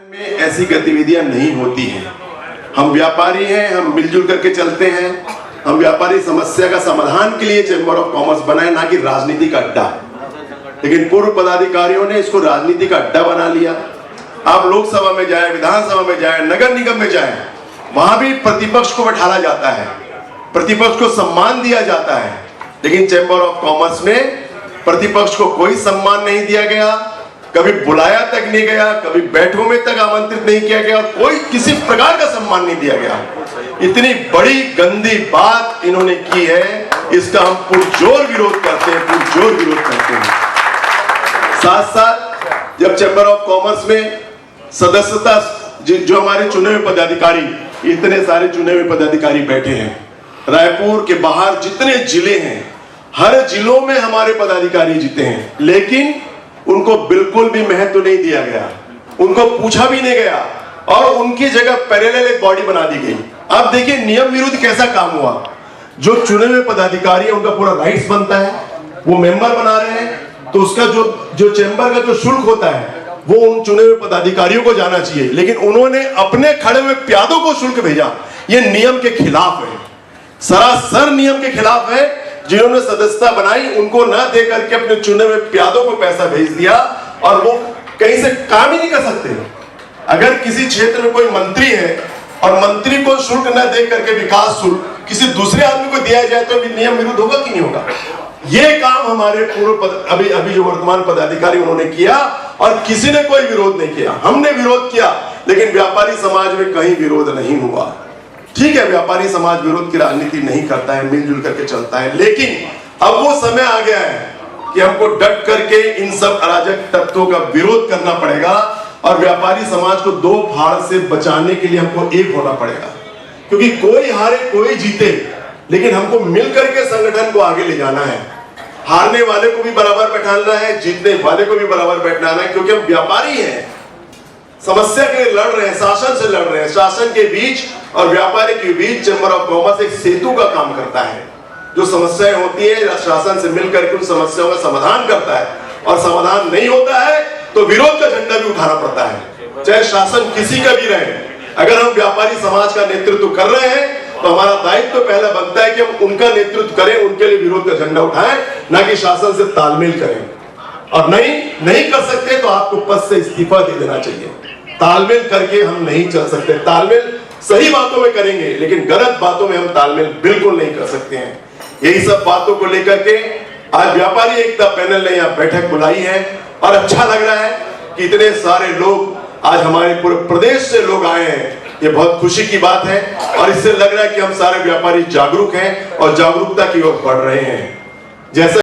में ऐसी गतिविधियां नहीं होती हैं। हम व्यापारी हैं, हम मिलजुल करके चलते हैं। हम व्यापारी समस्या का समाधान के लिए चैम्बर ऑफ कॉमर्स बनाए, ना कि राजनीति का अड्डा। लेकिन पूर्व पदाधिकारियों ने इसको राजनीति का अड्डा बना लिया। आप लोकसभा में जाए, विधानसभा में जाए, नगर निगम में जाए, वहां भी प्रतिपक्ष को बैठाला जाता है, प्रतिपक्ष को सम्मान दिया जाता है। लेकिन चैम्बर ऑफ कॉमर्स में प्रतिपक्ष को कोई सम्मान नहीं दिया गया, कभी बुलाया तक नहीं गया, कभी बैठकों में तक आमंत्रित नहीं किया गया, और कोई किसी प्रकार का सम्मान नहीं दिया गया। इतनी बड़ी गंदी बात इन्होंने की है, इसका हम पुरजोर विरोध करते हैं, पुरजोर विरोध करते हैं। साथ साथ जब चैम्बर ऑफ कॉमर्स में सदस्यता, जो हमारे चुने हुए पदाधिकारी, इतने सारे चुने हुए पदाधिकारी बैठे हैं, रायपुर के बाहर जितने जिले हैं, हर जिलों में हमारे पदाधिकारी जीते हैं, लेकिन उनको बिल्कुल भी महत्व नहीं दिया गया, उनको पूछा भी नहीं गया, और उनकी जगह पैरेलल एक बॉडी बना दी गई। अब देखिए नियम विरुद्ध कैसा काम हुआ। जो चुने हुए पदाधिकारी है उनका पूरा राइट्स बनता है, वो मेंबर बना रहे हैं, तो उसका जो चैम्बर का जो शुल्क होता है वो उन चुने हुए पदाधिकारियों को जाना चाहिए, लेकिन उन्होंने अपने खड़े हुए प्यादों को शुल्क भेजा। ये नियम के खिलाफ है, सरासर नियम के खिलाफ है। जिन्होंने सदस्यता बनाई उनको न दे करके अपने चुने हुए प्यादों को पैसा भेज दिया, और वो कहीं से काम ही नहीं कर सकते। अगर किसी क्षेत्र में कोई मंत्री है और मंत्री को शुल्क न दे करके विकास शुल्क किसी दूसरे आदमी को दिया जाए तो नियम विरुद्ध होगा कि नहीं होगा? ये काम हमारे पूर्व अभी जो वर्तमान पदाधिकारी उन्होंने किया, और किसी ने कोई विरोध नहीं किया। हमने विरोध किया, लेकिन व्यापारी समाज में कहीं विरोध नहीं हुआ। ठीक है, व्यापारी समाज विरोध की राजनीति नहीं करता है, मिलजुल करके चलता है, लेकिन अब वो समय आ गया है कि हमको डट करके इन सब अराजक तत्वों का विरोध करना पड़ेगा, और व्यापारी समाज को दो फाड़ से बचाने के लिए हमको एक होना पड़ेगा। क्योंकि कोई हारे कोई जीते, लेकिन हमको मिलकर के संगठन को आगे ले जाना है। हारने वाले को भी बराबर बैठाना है, जीतने वाले को भी बराबर बैठाना है, क्योंकि हम व्यापारी हैं, समस्या के लिए लड़ रहे हैं, शासन से लड़ रहे हैं। शासन के बीच और व्यापारी के बीच चैम्बर ऑफ कॉमर्स एक सेतु का काम करता है। जो समस्याएं होती है शासन से मिलकर के उन समस्याओं का समाधान करता है, और समाधान नहीं होता है तो विरोध का झंडा भी उठाना पड़ता है, चाहे शासन किसी का भी रहे। अगर हम व्यापारी समाज का नेतृत्व कर रहे हैं तो हमारा दायित्व तो पहला बनता है कि हम उनका नेतृत्व करें, उनके लिए विरोध का झंडा उठाएं, ना कि शासन से तालमेल करें। और नहीं कर सकते तो आपको पद से इस्तीफा दे देना चाहिए। तालमेल करके हम नहीं चल सकते। तालमेल सही बातों में करेंगे, लेकिन गलत बातों में हम तालमेल बिल्कुल नहीं कर सकते हैं। यही सब बातों को लेकर के आज व्यापारी एकता पैनल ने यहाँ बैठक बुलाई है, और अच्छा लग रहा है कि इतने सारे लोग आज हमारे पूरे प्रदेश से लोग आए हैं। ये बहुत खुशी की बात है, और इससे लग रहा है कि हम सारे व्यापारी जागरूक हैं और जागरूकता की ओर बढ़ रहे हैं। जैसे